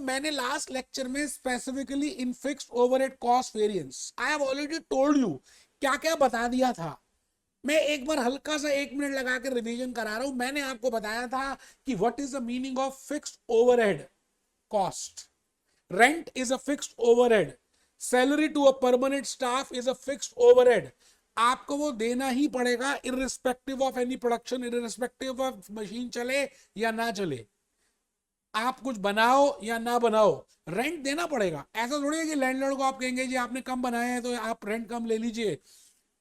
मैंने last lecture में specifically in fixed overhead cost variance I have already told you क्या क्या बता दिया था। मैं एक बार हल्का सा 1 मिनट लगा कर रिवीजन करा रहा हूं। मैंने आपको बताया था कि what is the meaning of fixed overhead cost. Rent is a fixed overhead, salary to a permanent staff is a fixed overhead. आपको वो देना ही पड़ेगा irrespective of any production, irrespective of machine चले या ना चले, आप कुछ बनाओ या ना बनाओ, रेंट देना पड़ेगा। ऐसा थोड़ी है कि लैंडलॉर्ड को आप कहेंगे जी आपने कम बनाया है तो आप रेंट कम ले लीजिए,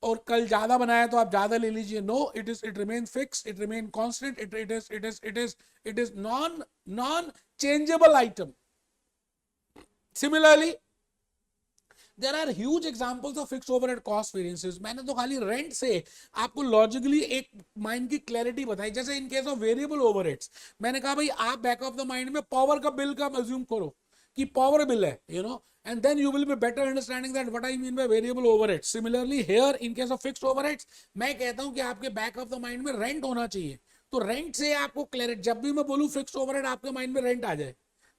और कल ज्यादा बनाया तो आप ज्यादा ले लीजिए। No, it remain fix, it remain constant, it is non changeable item. Similarly there are huge examples of fix overhead cost variances. मैंने तो खाली रेंट से आपको लॉजिकली एक माइंड की क्लैरिटी बताई। जैसे in case of variable overheads, मैंने कहा भाई आप बैक ऑफ द माइंड में पावर का बिल का अज्यूम करो कि पावर बिल है, you know, and then you will be better understanding that what I mean by variable overheads. Similarly here in case of fixed overheads, मैं कहता हूं कि आपके बैक ऑफ द माइंड में रेंट होना चाहिए। तो रेंट से आपको क्लैरिटी, जब भी मैं बोलूं फिक्स्ड ओवरहेड आपके माइंड में रेंट आ जाए,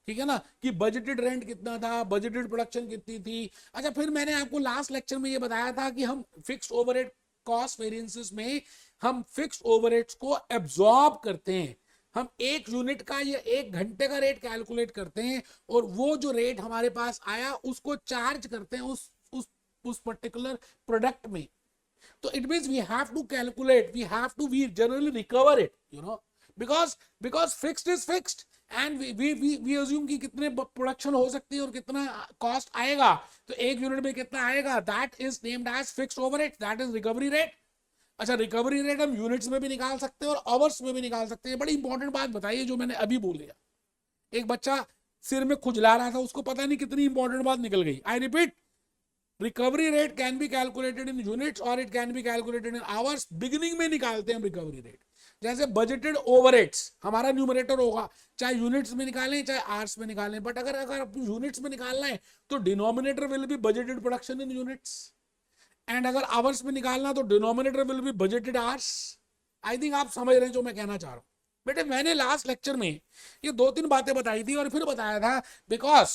ठीक है ना, कि बजटेड रेंट कितना था, बजटेड प्रोडक्शन कितनी थी। अच्छा, फिर मैंने आपको लास्ट लेक्चर में ये बताया था कि हम फिक्स्ड ओवरहेड कॉस्ट वेरिएंसेस में हम फिक्स्ड ओवरहेड्स को एब्जॉर्ब करते हैं। हम एक यूनिट का या एक घंटे का रेट कैलकुलेट करते हैं और वो जो रेट हमारे पास आया उसको चार्ज करते हैं उस पर्टिकुलर प्रोडक्ट में। तो it means we have to calculate, we generally recover it, you know, because fixed is fixed and we assume कि कितने प्रोडक्शन हो सकती है और कितना कॉस्ट आएगा, तो एक यूनिट में कितना आएगा, that is named as fixed overhead, that is recovery rate. अच्छा, रिकवरी रेट हम यूनिट्स में भी निकाल सकते हैं और आवर्स में भी निकाल सकते हैं। बड़ी इंपॉर्टेंट बात बताइए जो मैंने अभी बोल दिया। एक बच्चा सिर में खुजला रहा था, उसको पता नहीं कितनी इंपॉर्टेंट बात निकल गई। I repeat, recovery rate can be calculated in units और it can be calculated in hours. Beginning में निकालते हैं रिकवरी रेट। जैसे बजटेड ओवरहेड्स हमारा न्यूमरेटर होगा, चाहे यूनिट्स में निकालें चाहे आवर्स में निकालें, बट अगर अगर यूनिट्स में निकालना है तो denominator will be budgeted production in units, and अगर आवर्स में निकालना तो denominator will be budgeted hours. I think आप समझ रहे हैं जो मैं कहना चाह रहा हूं। बेटे मैंने लास्ट लेक्चर में ये 2-3 बातें बताई थी और फिर बताया था, बिकॉज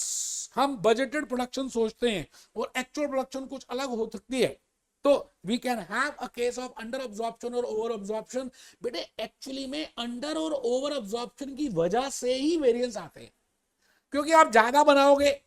हम बजटेड प्रोडक्शन सोचते हैं और एक्चुअल प्रोडक्शन कुछ अलग हो सकती है, तो we can have a case of under absorption और ओवर अब्जॉर्प्शन। बेटे एक्चुअली में अंडर और ओवर अब्जॉर्प्शन की वजह से ही वेरिएंस आते हैं, क्योंकि आप ज्यादा बनाओगे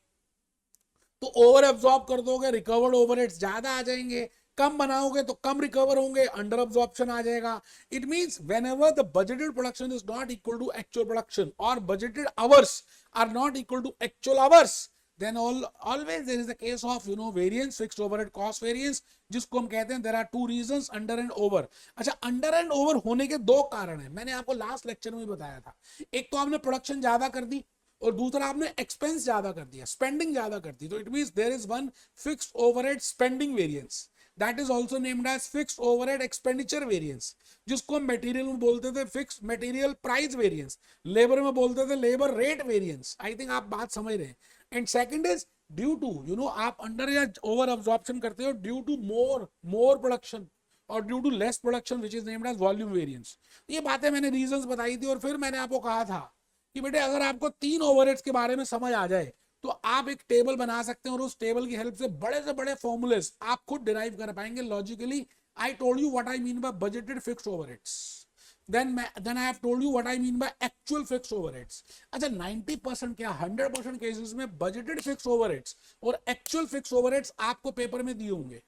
तो ओवर एब्जॉर्ब कर दोगे, रिकवर्ड ओवरहेड्स ज्यादा आ जाएंगे। कम बनाओगे तो कम रिकवर होंगे, अंडर अब्जॉर्प्शन आ जाएगा। It means whenever the budgeted production is not equal to actual production और budgeted hours are not equal to actual hours, then always there is a case of, you know, variance, fixed overhead cost variance, जिसको हम कहते हैं there are two reasons, under and over। अच्छा, under and over होने के 2 कारण हैं, मैंने आपको लास्ट लेक्चर में बताया था। एक तो आपने प्रोडक्शन ज्यादा कर दी और दूसरा आपने एक्सपेंस ज्यादा कर दिया, स्पेंडिंग ज्यादा कर दी। तो it means there is one fixed overhead spending variance, that is also named as fixed overhead expenditure variance, जिसको हम मटेरियल में बोलते थे fixed material price variance, labour में बोलते थे labour rate variance. I think आप बात समझ रहे हैं। And second is due to, you know, आप अंडर या ओवर अब्जॉर्प्शन करते हो ड्यू टू मोर प्रोडक्शन और due to less production, which is named as volume variance. ये बातें मैंने रीजंस बताई थी और फिर मैंने आपको कहा था कि बेटे अगर आपको 3 ओवरहेड्स के बारे में समझ आ जाए तो आप एक टेबल बना सकते हैं और उस टेबल की हेल्प से बड़े फॉर्मूलेस आप खुद डिराइव कर पाएंगे logically. I told you what I mean by budgeted fixed overheads, then I have told you what I mean by actual fixed overheads। अच्छा, 90% क्या 100% केसेस में बजटेड फिक्स्ड ओवरहेड्स और एक्चुअल फिक्स्ड ओवरहेड्स आपको paper में दिए होंगे,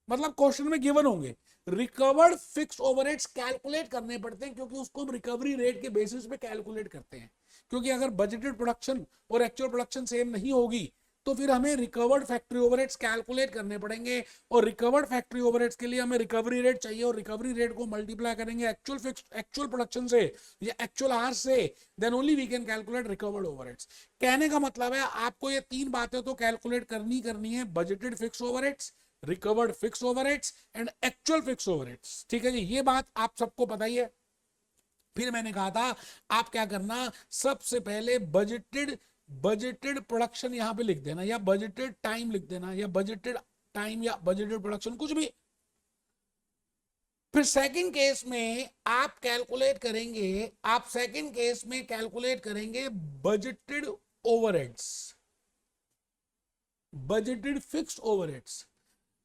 मतलब question में गिवन होंगे। रिकवर्ड फिक्स्ड ओवरहेड्स कैलकुलेट करने पड़ते हैं क्योंकि उसको हम रिकवरी रेट के बेसिस पे कैलकुलेट करते हैं, क्योंकि अगर बजटेड प्रोडक्शन और एक्चुअल प्रोडक्शन सेम नहीं होगी तो फिर हमें रिकवर्ड फैक्ट्री ओवरहेड्स कैलकुलेट करने पड़ेंगे और रिकवर्ड फैक्ट्री ओवरहेड्स के लिए हमें रिकवरी रेट चाहिए और रिकवरी रेट को मल्टीप्लाई करेंगे एक्चुअल प्रोडक्शन से या एक्चुअल आवर्स से, then only we can calculate recovered overheads. कहने का मतलब है आपको ये 3 बातें तो कैलकुलेट करनी है, budgeted fixed overheads, recovered fixed overheads and actual fixed overheads. ठीक है जी, ये बात आप सबको पता ही है। फिर मैंने कहा था आप क्या करना, सबसे पहले बजटेड प्रोडक्शन यहां पे लिख देना या बजटेड टाइम लिख देना या बजटेड टाइम या बजटेड प्रोडक्शन कुछ भी। फिर सेकंड केस में आप कैलकुलेट करेंगे, budgeted overheads, budgeted fixed overheads,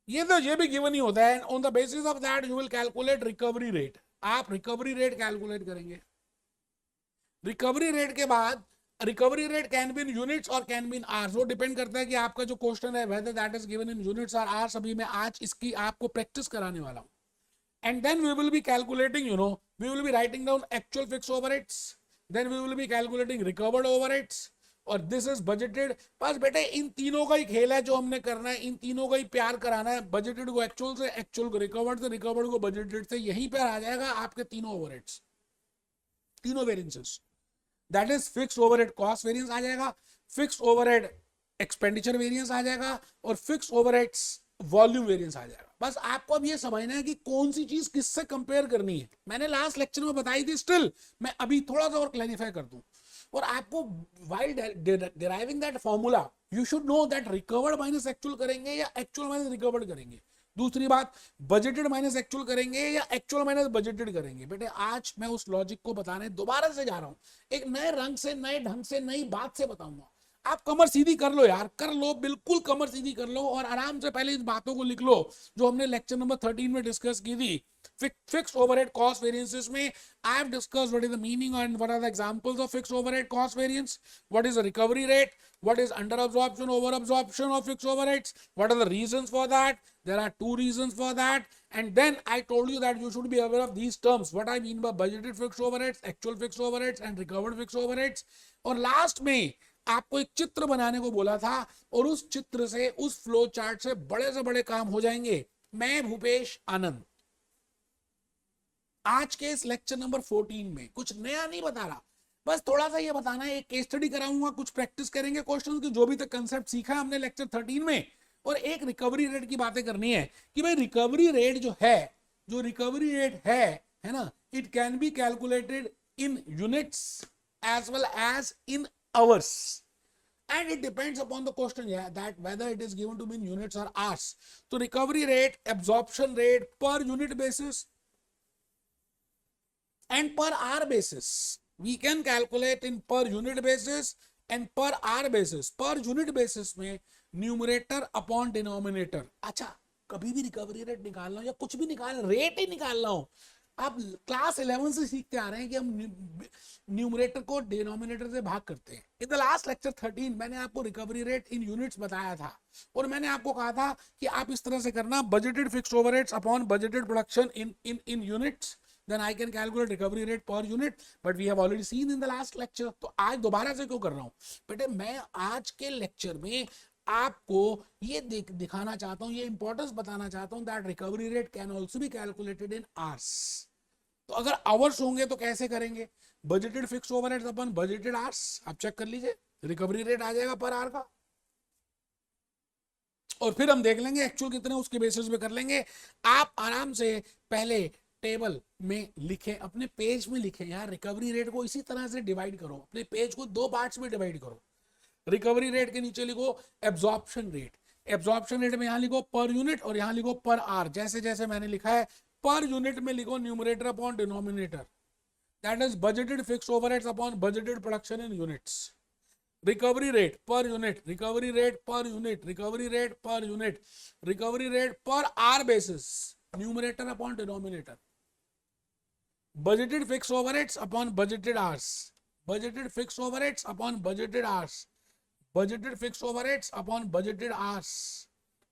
ये भी गिवन ही होता है। On the basis of that you will calculate recovery rate. आप रिकवरी रेट कैलकुलेट करेंगे। रिकवरी रेट के बाद recovery rate can be in units और कैन बी इन आवर्स, वो डिपेंड करता है कि आपका जो क्वेश्चन है whether that is given in units और आवर्स। अभी मैं आज इसकी आपको प्रैक्टिस कराने वाला हूं। And then we will be calculating, we will be writing down actual fixed overheads. Then we will be calculating recovered overheads. और दिस इज बजटेड। बस बेटे इन तीनों का ही खेल है जो हमने करना है, इन तीनों का ही प्यार कराना है। बजटेड को एक्चुअल से, एक्चुअल को रिकवर्ड से, रिकवर्ड को बजटेड से, यहीं पर आ जाएगा आपके तीनों ओवरहेड्स, तीनों variances. That is fixed overhead cost variance आ जाएगा, फिक्स्ड ओवरहेड एक्सपेंडिचर वेरिएंस आ जाएगा, और फिक्स्ड ओवरहेड्स वॉल्यूम वेरिएंस आ जाएगा। बस आपको अब ये समझना है कि कौन सी चीज किससे कंपेयर करनी है। मैंने लास्ट लेक्चर में बताई थी, स्टिल मैं अभी थोड़ा सा और क्लैरिफाई कर दूं। और आपको while deriving that formula you should know that recovered minus actual करेंगे या एक्चुअल माइनस रिकवर्ड करेंगे। दूसरी बात, बजटेड माइनस एक्चुअल करेंगे या एक्चुअल माइनस बजटेड करेंगे। बेटे आज मैं उस लॉजिक को बताने दोबारा से जा रहा हूं, एक नए रंग से, नए ढंग से, नई बात से बताऊंगा। आप कमर सीधी कर लो यार, कर लो, बिल्कुल कमर सीधी कर लो और आराम से पहले इन बातों को लिख लो जो हमने लेक्चर नंबर 13 में डिस्कस की थी। फिक्स्ड ओवरहेड कॉस्ट वेरिएंसेस में I have discussed what is the meaning and what are the examples of fixed overhead cost variance, what is the recovery rate, what is under absorption, over absorption of fixed overheads, what are the reasons for that. There are two reasons for that, and then I told you that you should be aware of these terms, what I mean by budgeted fixed overheads, actual fixed overheads and recovered fixed overheads. और last में आपको एक चित्र बनाने को बोला था, और उस चित्र से, उस फ्लो चार्ट से बड़े से बड़े काम हो जाएंगे। मैं भूपेश आनंद आज के इस लेक्चर नंबर 14 में कुछ नया नहीं बता रहा, बस थोड़ा सा ये बताना है, एक केस स्टडी कराऊंगा, कुछ प्रैक्टिस करेंगे क्वेश्चंस की, जो भी तक कंसेप्ट सीखा है हमने लेक्चर 13 में, और एक रिकवरी रेट की बातें करनी है कि भाई रिकवरी रेट जो है, जो रिकवरी रेट है ना, it can be calculated in units as well as in hours, and it depends upon the question, yeah, that whether it is given to be in units or hours. So recovery rate, absorption rate per unit basis and per hour basis. We can calculate in per unit basis and per hour basis. Per unit basis में numerator upon denominator. अच्छा, कभी भी recovery rate निकालना हो या कुछ भी rate ही निकालना हो, आप क्लास 11 से सीखते आ रहे हैं कि हम न्यूमरेटर को डिनोमिनेटर से भाग करते हैं। इन द लास्ट लेक्चर 13 मैंने आपको रिकवरी रेट इन यूनिट्स बताया था, और मैंने आपको कहा था कि आप इस तरह से करना, budgeted fixed overheads upon budgeted production in units, then I can calculate recovery rate per unit, but we have already seen in the last lecture. तो आज दोबारा से क्यों कर रहा हूं बेटे, मैं आज के लेक्चर में आपको ये दिखाना चाहता हूं, ये इंपॉर्टेंस बताना चाहता हूं that recovery rate can also be calculated in hours. तो अगर आवर्स होंगे तो कैसे करेंगे, बजटेड फिक्स्ड ओवरहेड्स अपन बजटेड आवर्स, आप चेक कर लीजिए, रिकवरी रेट आ जाएगा पर आवर का, और फिर हम देख लेंगे एक्चुअल कितने, उसके बेसिस पे कर लेंगे। आप आराम से पहले टेबल में लिखें, अपने पेज में लिखें यार, रिकवरी रेट को इसी तरह से डिवाइड करो, अपने पेज को दो पार्ट्स में डिवाइड करो। रिकवरी रेट के नीचे लिखो एब्जॉर्प्शन रेट, एब्जॉर्प्शन रेट में यहां लिखो पर यूनिट और यहां लिखो पर आवर, जैसे जैसे मैंने लिखा है। पर यूनिट में लिखो numerator upon denominator, that is budgeted fixed overheads upon budgeted production in units. Recovery rate per unit, recovery rate per unit, recovery rate per unit, recovery rate per hour basis, numerator upon denominator. Budgeted fixed overheads upon budgeted hours, budgeted fixed overheads upon budgeted hours, budgeted fixed overheads upon budgeted hours,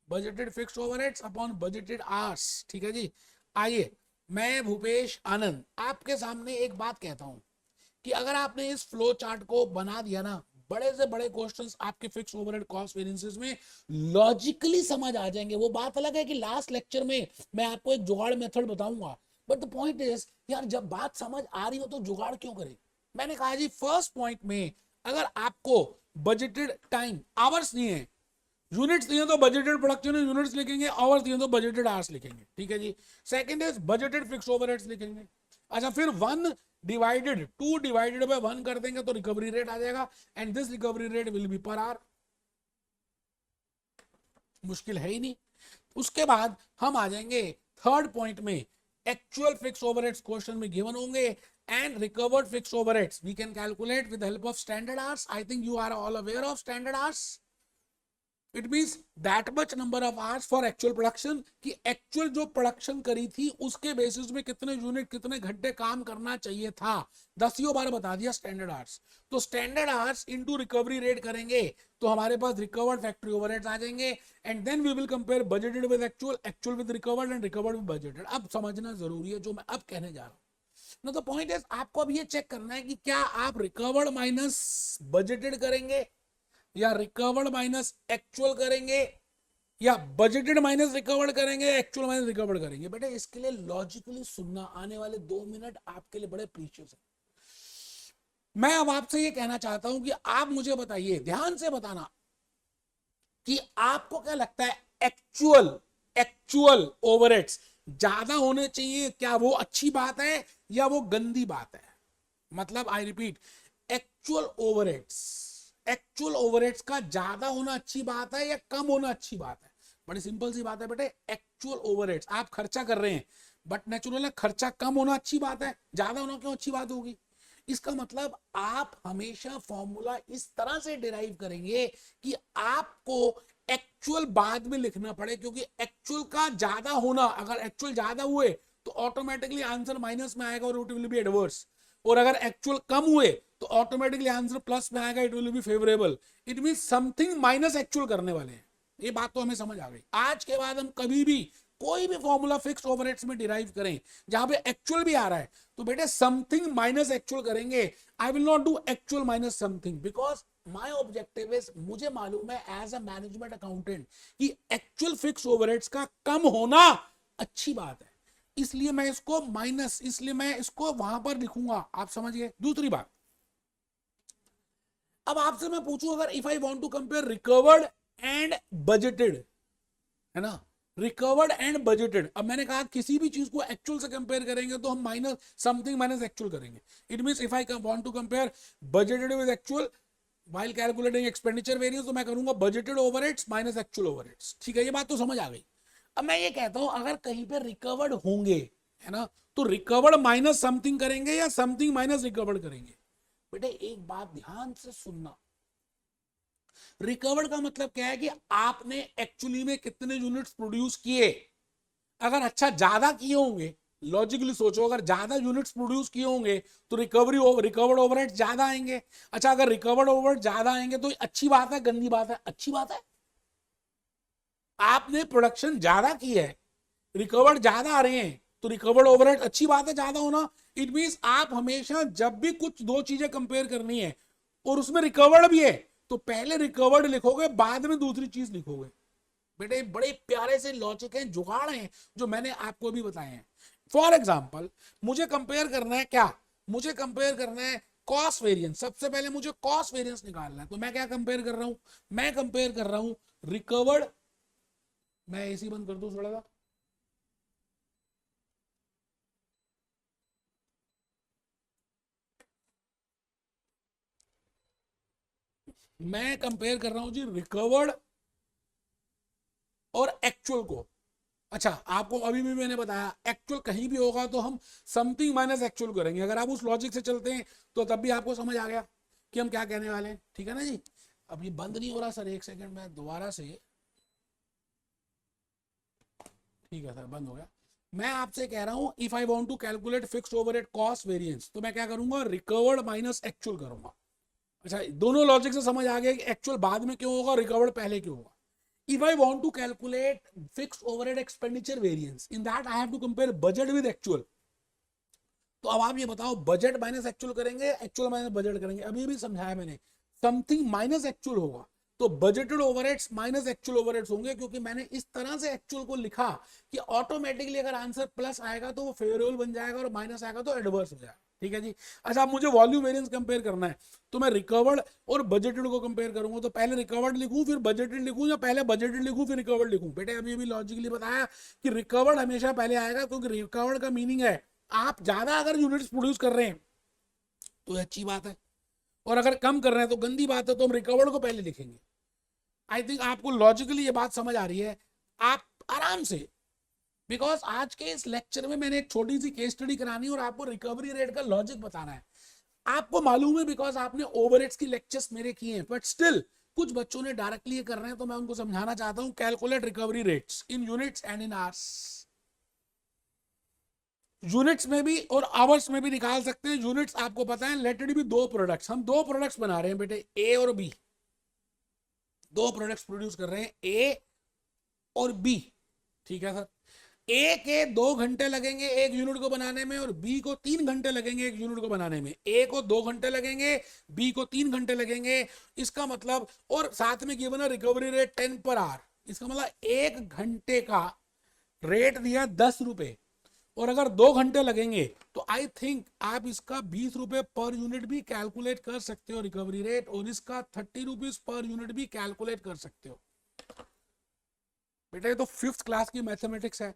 budgeted fixed overheads upon budgeted hours। ठीक है जी। आइए, मैं भूपेश आनंद आपके सामने एक बात कहता हूं कि अगर आपने इस फ्लो चार्ट को बना दिया ना, बड़े से बड़े क्वेश्चंस आपके फिक्स्ड ओवरहेड कॉस्ट वेरिएंसेस में लॉजिकली समझ आ जाएंगे। वो बात अलग है कि लास्ट लेक्चर में मैं आपको एक जुगाड़ मेथड बताऊंगा, बट द पॉइंट इज यार, जब बात समझ आ रही हो तो जुगाड़ क्यों करें। मैंने कहा जी, फर्स्ट पॉइंट में अगर आपको बजटेड टाइम आवर्स नहीं है, यूनिट्स नहीं है तो बजटेड प्रोडक्शन यूनिट्स लिखेंगे, आवर्स नहीं है तो बजटेड आवर्स लिखेंगे। ठीक है जी। Second is budgeted fixed overheads लिखेंगे। अच्छा, फिर 1 डिवाइडेड 2 डिवाइडेड बाय 1 कर देंगे तो रिकवरी रेट आ जाएगा, and this recovery rate will be per hour. मुश्किल है ही नहीं। उसके बाद हम आ जाएंगे थर्ड पॉइंट में, एक्चुअल फिक्स्ड ओवरहेड्स क्वेश्चन में गिवन होंगे, and recovered fixed overheads we can calculate with the help of standard hours. I think you are all aware of standard hours. It means that much number of hours for actual production, कि actual जो production करी थी उसके basis में कितने unit कितने घंटे काम करना चाहिए था, 10 बार बता दिया स्टैंडर्ड आवर्स. तो standard hours into recovery rate करेंगे तो हमारे पास रिकवर्ड फैक्ट्री ओवरहेड्स आ जाएंगे. And then we will compare budgeted with actual, actual with recovered and recovered with budgeted. अब समझना जरूरी है जो मैं अब कहने जा रहा हूं. नो द पॉइंट इज आपको अब ये चेक करना है कि क्या आप रिकवर्ड माइनस बजटेड करेंगे या रिकवर्ड माइनस एक्चुअल करेंगे या बजटेड माइनस रिकवर्ड करेंगे, एक्चुअल माइनस रिकवर्ड करेंगे. बेटा इसके लिए लॉजिकली सुनना, आने वाले 2 मिनट आपके लिए बड़े प्रीशियस है. मैं अब आपसे ये कहना चाहता हूं कि आप मुझे बताइए, ध्यान से बताना, कि आपको क्या लगता है एक्चुअल ओवरहेड्स ज्यादा होने चाहिए, क्या वो अच्छी बात है या वो गंदी बात है? मतलब आई रिपीट, एक्चुअल ओवरहेड्स का ज्यादा होना अच्छी बात है या कम होना अच्छी बात है? बड़ी सिंपल सी बात है बेटे, एक्चुअल ओवरहेड्स आप खर्चा कर रहे हैं बट नेचुरल है खर्चा कम होना अच्छी बात है, ज्यादा होना क्यों अच्छी बात होगी? इसका मतलब आप हमेशा फॉर्मूला इस तरह से डिराइव करेंगे कि आपको एक्चुअल बाद में लिखना पड़े, क्योंकि एक्चुअल का ज्यादा होना, अगर एक्चुअल ज्यादा हुए तो ऑटोमेटिकली आंसर माइनस में आएगा और इट विल बी एडवर्स, और अगर एक्चुअल कम हुए तो ऑटोमेटिकली आंसर प्लस में आएगा, it will be favourable. It mean something minus actual करने वाले हैं. ये बात तो हमें समझ आ गई. आज के बाद हम कभी भी कोई भी फॉर्मूला फिक्स्ड ओवरहेड्स में डिराइव करें जहां पे एक्चुअल भी आ रहा है तो बेटे समथिंग माइनस एक्चुअल करेंगे. I will not do actual minus something, because my objective is, मुझे मालूम है एज अ मैनेजमेंट अकाउंटेंट कि एक्चुअल फिक्स्ड ओवरहेड्स का कम होना अच्छी बात है, इसलिए मैं इसको माइनस, इसलिए मैं इसको वहां पर लिखूंगा. आप समझ गए? दूसरी बात, अब आपसे मैं पूछूं, अगर if I want to compare recovered and budgeted, है ना, रिकवर्ड एंड बजटेड. अब मैंने कहा किसी भी चीज को एक्चुअल से कंपेयर करेंगे तो हम माइनस समथिंग माइनस एक्चुअल करेंगे. It means if I want to compare budgeted with actual while calculating expenditure variance, तो मैं करूंगा budgeted overheads minus actual overheads. ठीक है, ये बात तो समझ आ गई. अब मैं ये कहता हूं अगर कहीं पे रिकवर्ड होंगे, है ना, तो रिकवर्ड माइनस समथिंग करेंगे या समथिंग माइनस रिकवर्ड करेंगे? बेटे एक बात ध्यान से सुनना, रिकवर्ड का मतलब क्या है कि आपने एक्चुअली में कितने यूनिट्स प्रोड्यूस किए. अगर अच्छा ज्यादा किए होंगे, लॉजिकली सोचो, अगर ज्यादा यूनिट्स प्रोड्यूस किए होंगे तो रिकवर्ड ओवरहेड ज्यादा आएंगे. अच्छा अगर रिकवर्ड ओवरहेड ज्यादा आएंगे तो अच्छी बात है गंदी बात है? अच्छी बात है. आपने प्रोडक्शन ज्यादा की है, रिकवर्ड ज्यादा आ रहे हैं, तो रिकवर्ड ओवरहेड अच्छी बात है ज्यादा होना. इट मींस आप हमेशा जब भी कुछ दो चीजें कंपेयर करनी है और उसमें रिकवर्ड भी है तो पहले रिकवर्ड लिखोगे, बाद में दूसरी चीज लिखोगे. बेटे बड़े प्यारे से लॉजिक हैं, जुगाड़ हैं जो मैंने आपको भी बताए हैं. फॉर एग्जाम्पल मुझे कंपेयर करना है क्या, मुझे कंपेयर करना है कॉस्ट वेरिएंस. सबसे पहले मुझे कॉस्ट वेरिएंस निकालना है, तो मैं क्या कंपेयर कर रहा हूं, मैं कंपेयर कर रहा हूं रिकवर्ड. मैं एसी बंद कर दूं थोड़ा सा, मैं कंपेयर कर रहा हूं जी रिकवर्ड और एक्चुअल को. अच्छा आपको अभी भी मैंने बताया एक्चुअल कहीं भी होगा तो हम समथिंग माइनस एक्चुअल करेंगे. अगर आप उस लॉजिक से चलते हैं तो तब भी आपको समझ आ गया कि हम क्या कहने वाले हैं. ठीक है ना जी. अब ये बंद नहीं हो रहा सर, एक सेकंड में दोबारा से, ठीक है सर बंद हो गया. मैं आपसे कह रहा हूं if I want to calculate fixed overhead cost variance तो मैं क्या करूंगा, रिकवर्ड माइनस एक्चुअल करूंगा. अच्छा दोनों लॉजिक से समझ आ गया कि एक्चुअल बाद में क्यों होगा, रिकवर्ड पहले क्यों होगा. If I want to calculate fixed overhead expenditure variance, in that I have to compare budget with actual. तो अब आप ये बताओ बजट माइनस एक्चुअल करेंगे, एक्चुअल माइनस बजट करेंगे? अभी भी समझाया मैंने, समथिंग माइनस एक्चुअल होगा तो budgeted overheads minus actual overheads होंगे, क्योंकि मैंने इस तरह से एक्चुअल को लिखा कि ऑटोमेटिकली अगर आंसर प्लस आएगा तो वो फेवरेबल बन जाएगा और माइनस आएगा तो एडवर्स हो जाएगा. ठीक है जी. अच्छा अब मुझे वॉल्यूम वेरिएंस कंपेयर करना है तो मैं रिकवर्ड और बजटेड को कंपेयर करूंगा, तो पहले रिकवर्ड लिखूं फिर बजटेड लिखूं या पहले बजटेड लिखूं फिर रिकवर्ड लिखूं? बेटे अभी भी लॉजिकली बताया कि रिकवर्ड हमेशा पहले आएगा, क्योंकि रिकवर्ड का मीनिंग है आप ज्यादा अगर यूनिट्स प्रोड्यूस कर रहे हैं तो अच्छी बात है, और अगर कम कर रहे हैं तो गंदी बात है, तो हम रिकवर्ड को पहले लिखेंगे. आई थिंक आपको लॉजिकली ये बात समझ आ रही है. आप आराम से बिकॉज आज के इस लेक्चर में मैंने एक छोटी सी केस स्टडी करानी है और आपको रिकवरी रेट का लॉजिक बताना है। आपको मालूम है बिकॉज आपने ओवरहेड्स की लेक्चर्स मेरे किए हैं, बट स्टिल कुछ बच्चों ने डायरेक्टली ये कर रहे हैं, तो मैं उनको समझाना चाहता हूं। Calculate recovery rates in units and in hours. Units में भी और आवर्स में भी निकाल सकते हैं। यूनिट्स आपको पता है, लेट इट बी दो प्रोडक्ट्स, हम दो प्रोडक्ट्स बना रहे हैं बेटे, ए और बी। दो प्रोडक्ट्स प्रोड्यूस कर रहे हैं, ए और बी, ठीक है सर। ए के 2 घंटे लगेंगे एक यूनिट को बनाने में और बी को 3 घंटे लगेंगे एक यूनिट को बनाने में। ए को 2 घंटे लगेंगे, बी को 3 घंटे लगेंगे। इसका मतलब, और साथ में गिवन है रिकवरी रेट 10 पर आवर। इसका मतलब 1 घंटे का रेट दिया 10 रुपए, और अगर 2 घंटे लगेंगे तो आई थिंक आप इसका 20 रुपए पर यूनिट भी कैलकुलेट कर सकते हो रिकवरी रेट, और इसका 30 रुपीज पर यूनिट भी कैलकुलेट कर सकते हो। बेटा ये तो 5th क्लास की मैथमेटिक्स है।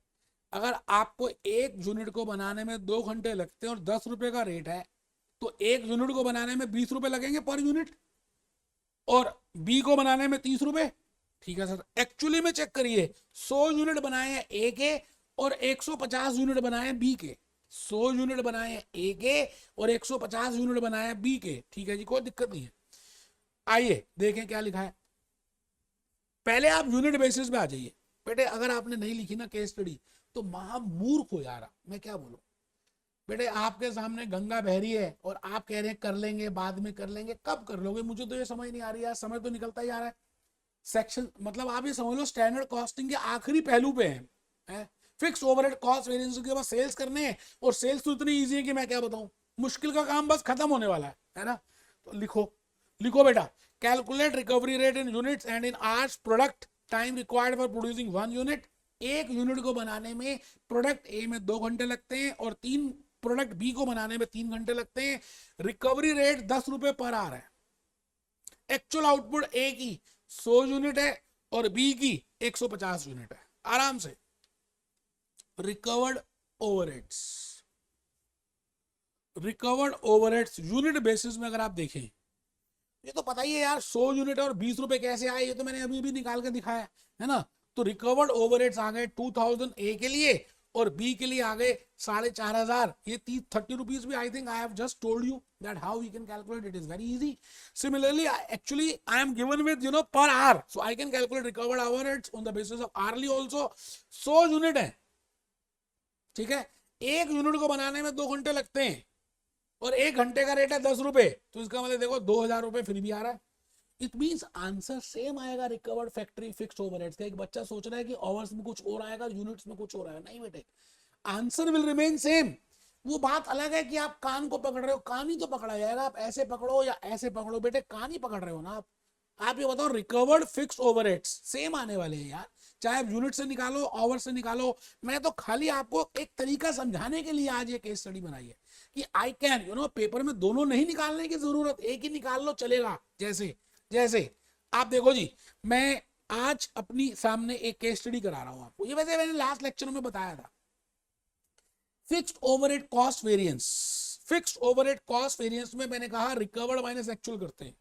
अगर आपको एक यूनिट को बनाने में 2 घंटे लगते हैं और 10 रुपए का रेट है, तो एक यूनिट को बनाने में 20 रुपए लगेंगे पर यूनिट, और बी को बनाने में 30 रुपए। ठीक है सर। एक्चुअली में चेक करिए, 100 यूनिट बनाए हैं ए के और 150 यूनिट बनाए हैं बी के। 100 यूनिट बनाए हैं ए के और 150 यूनिट बनाए हैं बी के। ठीक है जी, कोई दिक्कत नहीं है। आइए देखें क्या लिखा है। पहले आप यूनिट बेसिस पे आ जाइए बेटे। अगर आपने नहीं लिखी ना केस स्टडी तो महामूर्ख हो यार, मैं क्या बोलूं। बेटे आपके सामने गंगा बह रही है और आप कह रहे हैं कर लेंगे, बाद में कर लेंगे। कब कर लोगे, मुझे तो ये समझ नहीं आ रही यार। समय तो निकलता ही आ रहा है। सेक्शन मतलब आप ये समझ लो स्टैंडर्ड कॉस्टिंग के आखिरी पहलू पे है। फिक्स ओवरहेड कॉस्ट वेरिएंस के बाद सेल्स करने हैं, और सेल्स तो इतनी इजी है कि मैं क्या बताऊं। मुश्किल का काम बस खत्म होने वाला है ना। तो लिखो लिखो बेटा, calculate recovery rate in units and in hours product time required for producing 1 unit. एक यूनिट को बनाने में प्रोडक्ट ए में 2 घंटे लगते हैं और 3 प्रोडक्ट बी को बनाने में 3 घंटे लगते हैं। रिकवरी रेट 10 रुपए पर आवर है। एक्चुअल आउटपुट ए की 100 यूनिट है और बी की 150 यूनिट है। आराम से recovered overheads, recovered overheads unit basis में अगर आप देखें, ये तो पता ही है यार 100 यूनिट और 20 रुपए कैसे आए, ये तो मैंने अभी भी निकाल के दिखाया है ना। तो रिकवर्ड ओवरहेड्स आ गए 2000 ए के लिए और बी के लिए आ गए 4500। ये 30 रुपीज भी I think I have just told you that how we can calculate, it is very easy. Similarly actually I am given with per hour, so I can calculate recovered overheads on the basis of hourly also. 100 unit है, ठीक है। एक unit को बनाने में 2 घंटे लगते हैं और 1 घंटे का रेट है 10 रुपए, तो इसका मतलब देखो 2000 रुपए फिर भी आ रहा है। इट मींस आंसर सेम आएगा रिकवर्ड फैक्ट्री फिक्स्ड ओवरहेड्स का। एक बच्चा सोच रहा है कि आवर्स में कुछ और आएगा, यूनिट्स में कुछ और आएगा, नहीं बेटे, आंसर विल रिमेन सेम। वो बात अलग है कि आप कान को पकड़ रहे हो, कान ही तो पकड़ा जाएगा। आप ऐसे पकड़ो या ऐसे पकड़ो, बेटे कान ही पकड़ रहे हो ना आप ये बताओ रिकवर्ड फिक्स्ड ओवरहेड्स सेम आने वाले हैं यार, चाहे आप यूनिट से निकालो आवर से निकालो। मैं तो खाली आपको एक तरीका समझाने के लिए आज ये केस स्टडी बनाई है कि आई कैन पेपर में दोनों नहीं निकालने की जरूरत, एक ही निकाल लो चलेगा। जैसे जैसे आप देखो जी, मैं आज अपनी सामने एक केस स्टडी करा रहा हूं आपको। ये वैसे मैंने लास्ट लेक्चर में बताया था, fixed overhead cost variance. Fixed overhead cost variance में मैंने कहा रिकवर्ड माइनस एक्चुअल करते हैं।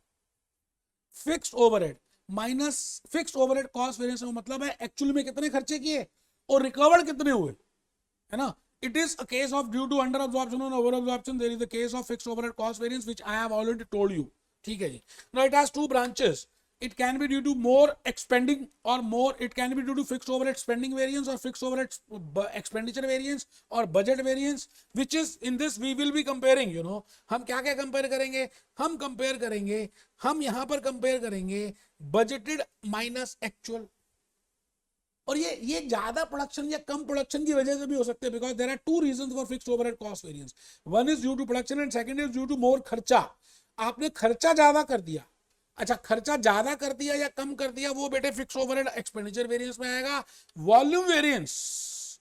Fixed overhead minus fixed overhead cost variance का मतलब है एक्चुअल में कितने खर्चे किए और रिकवर्ड कितने हुए, है ना। It is a case of due to under absorption or over absorption. There is the case of fixed overhead cost variance, which I have already told you. ठीक है जी। Now it has 2 branches. It can be due to more expending or more. It can be due to fixed overhead spending variance or fixed overhead expenditure variance or budget variance. Which is in this we will be comparing. हम क्या क्या compare करेंगे, हम compare करेंगे, हम यहाँ पर compare करेंगे बजटेड माइनस एक्चुअल। और ये ज्यादा प्रोडक्शन या कम प्रोडक्शन की वजह से भी हो सकते हैं, because there are 2 reasons for fixed overhead cost variance. One is due to production and second is due to more खर्चा। आपने खर्चा ज्यादा कर दिया, अच्छा खर्चा ज्यादा कर दिया या कम कर दिया, वो बेटे फिक्स्ड ओवरहेड एक्सपेंडिचर वेरिएंस में आएगा। वॉल्यूम वेरिएंस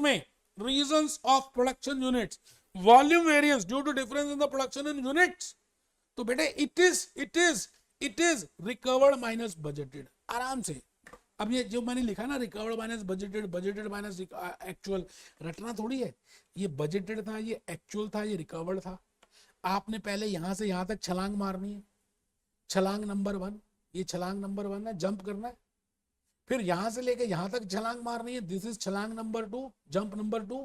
में reasons of production units, volume variance due to difference in the production in units. तो बेटे it is recovered minus budgeted. आराम से अब ये जो मैंने लिखा ना recovered minus budgeted, budgeted minus actual, रटना थोड़ी है। ये बजटेड था, ये एक्चुअल था, ये रिकवर्ड था। आपने पहले यहां से यहां तक छलांग मारनी है, छलांग नंबर 1, ये छलांग नंबर 1 है, जंप करना है। फिर यहां से लेके यहां तक छलांग मारनी है, दिस इज छलांग number 2, jump number 2,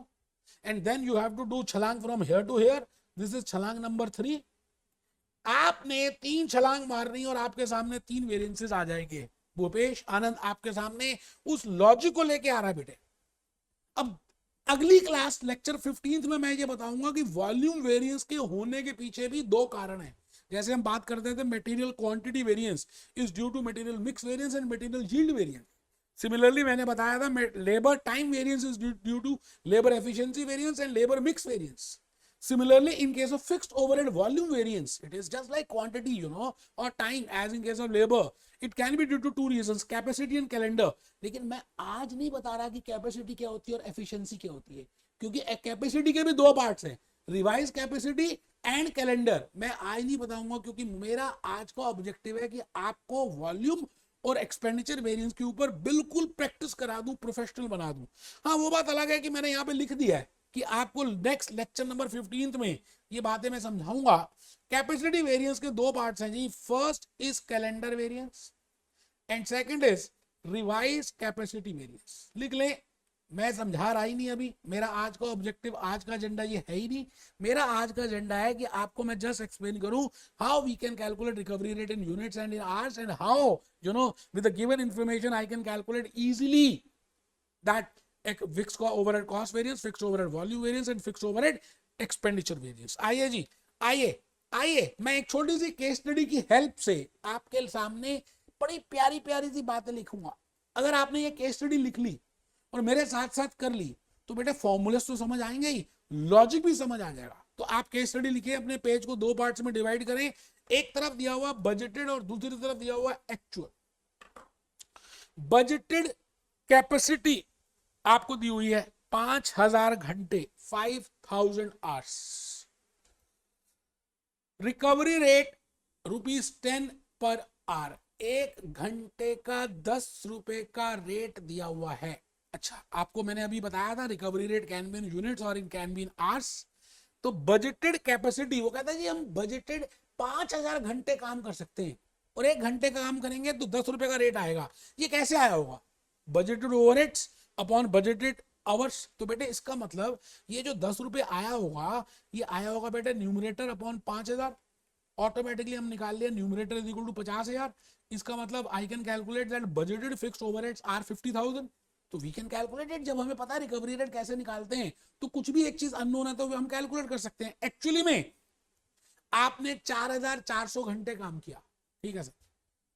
and then you have to do छलांग from here to here, this is छलांग नंबर 3। आपने 3 छलांग मारनी और आपके सामने 3 वेरिएंसेस आ जाएंगे। भूपेश आनंद आपके सामने उस लॉजिक को लेके आ रहा है बेटे। अब अगली क्लास लेक्चर 15 में मैं ये बताऊंगा कि वॉल्यूम वेरिएंस के होने के पीछे भी 2 कारण हैं। जैसे हम बात करते थे material quantity variance is due to material mix variance and material yield variance. Similarly मैंने बताया था labour time variance is due to labour efficiency variance and labour mix variance. Similarly, in case of fixed overhead volume variance, it is just like quantity, or time, as in case of labor. It can be due to 2 reasons, capacity and calendar. लेकिन मैं आज नहीं बता रहा कि capacity क्या होती है और एफिशिएंसी क्या होती है, क्योंकि कैपेसिटी के भी 2 पार्ट्स हैं, रिवाइज कैपेसिटी एंड कैलेंडर। मैं आज नहीं बताऊंगा क्योंकि मेरा आज का ऑब्जेक्टिव है कि आपको वॉल्यूम और एक्सपेंडिचर वेरिएंस के ऊपर बिल्कुल प्रैक्टिस करा दूं, प्रोफेशनल बना दूं। हाँ, वो बात अलग है कि मैंने यहाँ पे लिख दिया है कि आपको नेक्स्ट लेक्चर नंबर 15 में ये बातें मैं समझाऊंगा। कैपेसिटी वेरिएंस के 2 पार्ट्स हैं जी, first is calendar variance and second is revise capacity variance. लिख ले, मैं समझा रहा ही नहीं अभी, मेरा आज का ऑब्जेक्टिव, आज का एजेंडा ये है ही नहीं। मेरा आज का एजेंडा है कि आपको मैं जस्ट एक्सप्लेन करूं how we can calculate recovery rate in units and in hours, and how with the given information I can calculate easily that एक fix overhead cost variance, fix overhead volume variance and fix overhead expenditure variance. आइए जी, आइए मैं एक छोटी सी case study की help से आपके सामने बड़ी प्यारी प्यारी सी बातें लिखूंगा। अगर आपने ये केस स्टडी लिख ली और मेरे साथ साथ कर ली तो बेटे फॉर्मूलेस तो समझ आएंगे ही, लॉजिक भी समझ आ जाएगा। तो आप केस स्टडी लिखिए, अपने पेज को 2 पार्ट्स में डिवाइड करें, एक तरफ दिया हुआ बजटेड और दूसरी तरफ दिया हुआ एक्चुअल। बजटेड कैपेसिटी आपको दी हुई है 5000 घंटे, 5000 hours. Recovery rate ₹10 per hour, 1 घंटे का 10 रुपए का रेट दिया हुआ है। अच्छा, आपको मैंने अभी बताया था recovery rate can be in units और in can be in hours. तो बजटेड कैपेसिटी, वो कहता है जी हम बजटेड 5000 घंटे काम कर सकते हैं और 1 घंटे का काम करेंगे तो 10 रुपए का रेट आएगा। ये कैसे आया होगा? Budgeted overheads upon budgeted hours. तो बेटे इसका मतलब ये जो 10 रुपए आया होगा, ये आया होगा बेटे न्यूमरेटर अपॉन 5000। ऑटोमेटिकली हम निकाल लिया न्यूमरेटर इज इक्वल टू 50,000। इसका मतलब I can calculate that budgeted fixed overheads are 50,000। तो वी कैन कैलकुलेट इट। जब हमें पता है रिकवरी रेट कैसे निकालते हैं तो कुछ भी एक चीज अननोन है तो हम कैलकुलेट कर सकते हैं। एक्चुअली में आपने 4400 घंटे काम किया, ठीक है सर,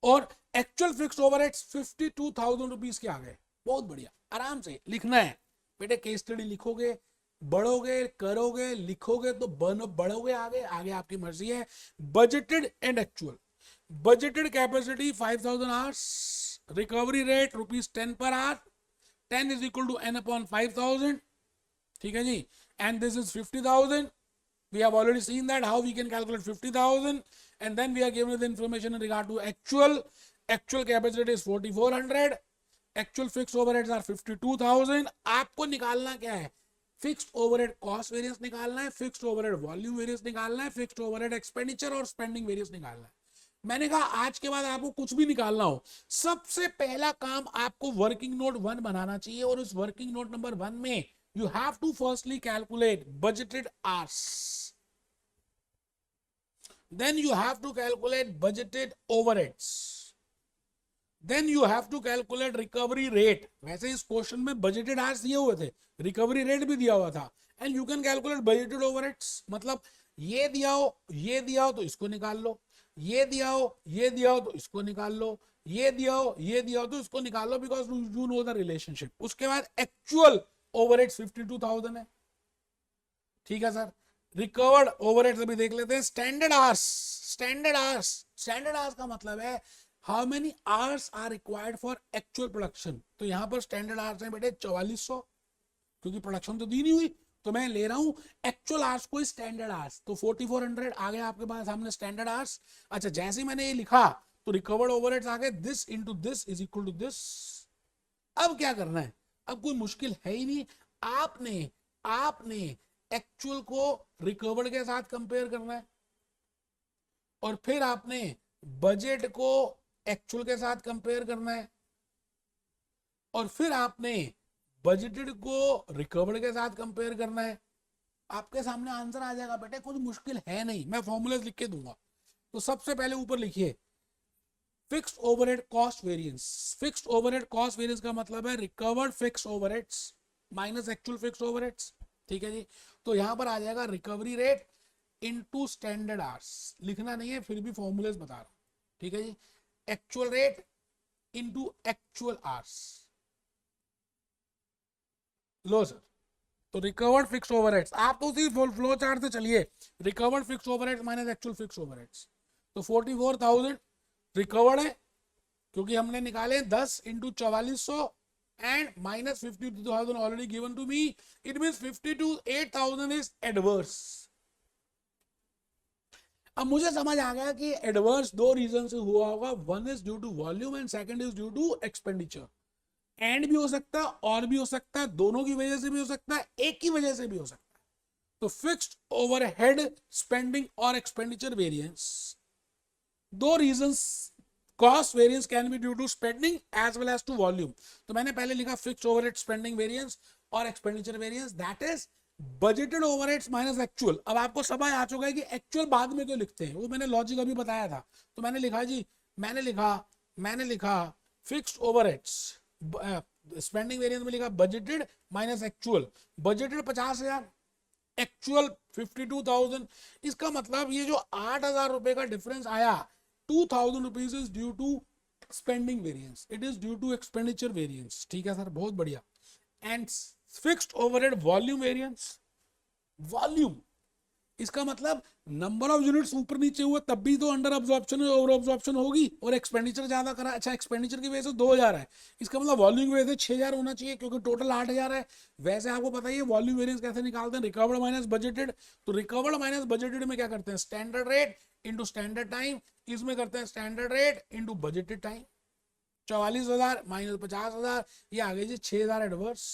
और एक्चुअल फिक्स्ड ओवरहेड्स 52,000 रुपीज के आ गए। बहुत बढ़िया, आराम से लिखना है बेटे। केस स्टडी लिखोगे, बढ़ोगे, करोगे, लिखोगे तो बढ़ोगे आगे, आगे आपकी मर्जी है। Budgeted and actual. Budgeted capacity 5000 hours, recovery rate ₹10 per hour, 10 is equal to n upon 5000, ठीक है जी, and this is 50,000. We have already seen that how we can calculate 50,000, and then we are given the information in regard to actual. Actual capacity is 4400. Actual fixed overheads are 52,000. आपको निकालना क्या है? Fixed overhead cost variance निकालना है, fixed overhead volume variance निकालना है, fixed overhead expenditure और spending variance निकालना है। मैंने कहा आज के बाद आपको कुछ भी निकालना हो, सबसे पहला काम आपको वर्किंग नोट 1 बनाना चाहिए, और उस वर्किंग नोट नंबर 1 में you have to firstly calculate budgeted hours, then you have to calculate budgeted overheads, then you have to calculate recovery rate. वैसे इस क्वेश्चन में budgeted hours दिए हुए थे, recovery rate भी दिया हुआ था, and you can calculate budgeted overheads। मतलब ये दिया हो तो इसको निकाल लो, ये दिया हो तो इसको निकाल लो, ये दिया हो तो इसको निकाल लो, because you know the relationship. उसके बाद एक्चुअल ओवरहेड्स 52,000 है, ठीक है सर। रिकवर्ड ओवरहेड्स अभी देख लेते हैं। स्टैंडर्ड आवर्स का मतलब है how many hours are required for actual production. तो यहां पर स्टैंडर्ड आवर्स है बेटे 4400, क्योंकि प्रोडक्शन तो दी नहीं हुई, तो मैं ले रहा हूं एक्चुअल आवर्स को स्टैंडर्ड आवर्स। तो 4400 आ गया आपके पास सामने स्टैंडर्ड आवर्स। अच्छा, जैसे मैंने ये लिखा तो रिकवर्ड ओवरहेड्स आ गए, this into this is equal to this. अब क्या करना है? अब कोई मुश्किल है ही नहीं, आपने एक्चुअल को रिकवर्ड के साथ कंपेयर करना है, और फिर आपने बजट को एक्चुअल के साथ कंपेयर करना है, और फिर आपने बजटेड को रिकवर्ड के साथ कंपेयर करना है, आपके सामने आंसर आ जाएगा बेटे, कुछ मुश्किल है नहीं, मैं फॉर्मूलाज लिख के दूंगा। तो सबसे पहले ऊपर लिखिए fixed overhead cost variance. Fixed overhead cost variance का मतलब है recovered fixed overheads minus actual fixed overheads, ठीक है जी। तो यहां पर आ जाएगा recovery rate into standard hours, लिखना नहीं है फिर भी फॉर्मूलेस बता रहा हूं, ठीक है जी। Actual rate into actual hours, लो सर। तो रिकवर्ड फिक्स्ड ओवरहेड्स, आप तो उसी फ्लो चार्ट से चलिए, recovered fixed overheads minus actual fixed overheads. तो 44,000 रिकवर्ड है क्योंकि हमने निकाले 10 into 4400 and minus 52,000 already given to me, it means 58,000 is adverse. अब मुझे समझ आ गया कि एडवर्स दो रीजन से हुआ होगा, one is due to volume and second is due to expenditure. And भी हो सकता है और भी हो सकता है, दोनों की वजह से भी हो सकता है, एक की वजह से भी हो सकता है। तो फिक्स्ड ओवरहेड स्पेंडिंग और एक्सपेंडिचर वेरिएंस, दो reasons, cost variance can be due to spending as well as to volume. तो मैंने पहले लिखा फिक्स्ड ओवरहेड स्पेंडिंग वेरिएंस और expenditure variance, that is budgeted overheads minus actual. अब आपको समझ आ चुका है कि एक्चुअल बाद में क्यों लिखते हैं, वो मैंने लॉजिक अभी बताया था। तो मैंने लिखा जी, मैंने लिखा फिक्स्ड ओवरहेड्स स्पेंडिंग वेरिएंस में लिखा budgeted minus actual. Budgeted 50,000, actual 52,000। इसका मतलब ये जो 8,000 रुपए का डिफरेंस आया, 2,000 rupees is due to spending variance, it is due to expenditure variance, ठीक है सर, बहुत बढ़िया। And fixed overhead volume variance, volume इसका मतलब नंबर ऑफ यूनिट्स ऊपर नीचे हुआ तब भी तो अंडर अब्जॉर्प्शन ओवर अब्जॉर्प्शन होगी, और एक्सपेंडिचर ज्यादा करा, अच्छा एक्सपेंडिचर की वजह से 2,000 है, इसका मतलब वॉल्यूम की वजह से 6,000 होना चाहिए क्योंकि टोटल 8,000 है। वैसे आपको पता ही है वॉल्यूम वेरिएंस कैसे निकालते हैं, रिकवर्ड माइनस बजटेड। तो रिकवर्ड माइनस बजटेड में क्या करते हैं, standard rate into standard time, इसमें करते हैं standard rate into budgeted time. 44,000 minus 50,000, ये आ गई जी 6,000 एडवर्स।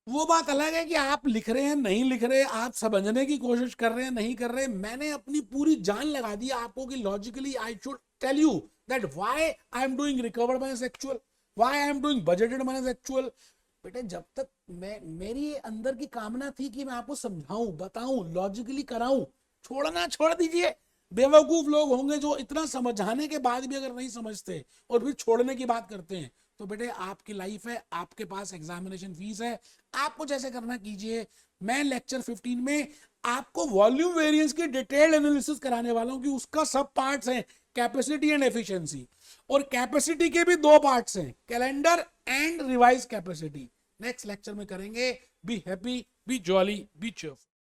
वो बात अलग है कि आप लिख रहे हैं नहीं लिख रहे, आप समझने की कोशिश कर रहे हैं नहीं कर रहे। मैंने अपनी पूरी जान लगा दी आपको कि logically I should tell you that why I am doing recovered minus actual, why I am doing budgeted minus actual. बेटे जब तक मेरी अंदर की कामना थी कि मैं आपको समझाऊं, बताऊं, लॉजिकली कराऊं, छोड़ना छोड़ दीजिए। बेवकूफ लोग होंगे जो इतना समझाने के बाद भी अगर नहीं समझते और फिर छोड़ने की बात करते हैं। तो बेटे आपकी लाइफ है, आपके पास एग्जामिनेशन फीस है, आपको जैसे करना कीजिए। मैं लेक्चर 15 में आपको वॉल्यूम वेरिएंस की डिटेल्ड एनालिसिस कराने वाला हूं कि उसका सब पार्ट्स हैं, कैपेसिटी एंड एफिशिएंसी। और कैपेसिटी के भी दो पार्ट्स हैं, calendar and revise capacity. Next lecture में करेंगे। Be happy, be jolly, be cheerful.